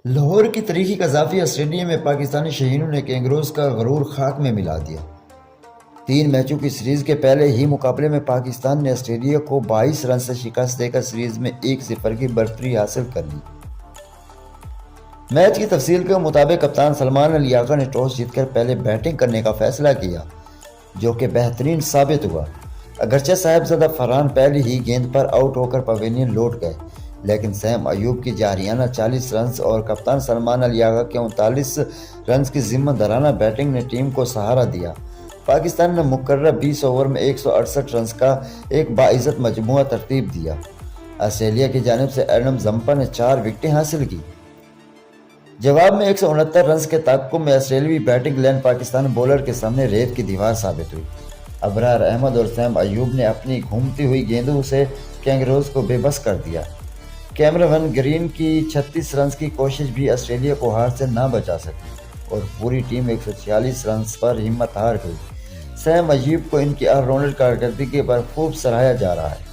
لاہور کی تاریخی Gaddafi stadium میں پاکستانی شہینوں نے کینگروز کا غرور خاک میں ملا دیا۔ 3 میچوں کی سیریز کے پہلے ہی مقابلے میں پاکستان نے آسٹریلیا کو 22 رن سے شکست دے کر سیریز میں 1-0 کی برتری حاصل کر لی۔ میچ کی تفصیل کے مطابق کپتان سلمان الیاقہ نے ٹاس جیت کر پہلے بیٹنگ کرنے کا فیصلہ کیا، جو کہ بہترین ثابت ہوا۔ اگرچہ صاحبزادہ فرحان پہلی ہی گیند پر آؤٹ ہو کر پویلین لوٹ گئے، لیکن سیم ایوب کی جارحانہ 40 رنز اور کپتان سلمان الیاقہ کے 39 رنز کی ذمہ دارانہ بیٹنگ نے ٹیم کو سہارا دیا۔ پاکستان نے مقررہ 20 اوور میں 168 رنز کا ایک باعزت مجموعہ ترتیب دیا۔ آسٹریلیا کی جانب سے ایڈم زمپا نے 4 وکٹیں حاصل کی۔ جواب میں 169 رنز کے تعاقب میں آسٹریلوی بیٹنگ لائن پاکستان بولر کے سامنے ریت کی دیوار ثابت ہوئی۔ ابرار احمد اور سیم ایوب نے اپنی گھومتی ہوئی گیندوں سے کینگروز کو بے بس کر دیا۔ کیمرون گرین کی 36 رنز کی کوشش بھی آسٹریلیا کو ہار سے نہ بچا سکی اور پوری ٹیم 146 رنز پر ہمت ہار گئی۔ سیم ایوب کو ان کی آل راؤنڈر کارکردگی پر خوب سراہا جا رہا ہے۔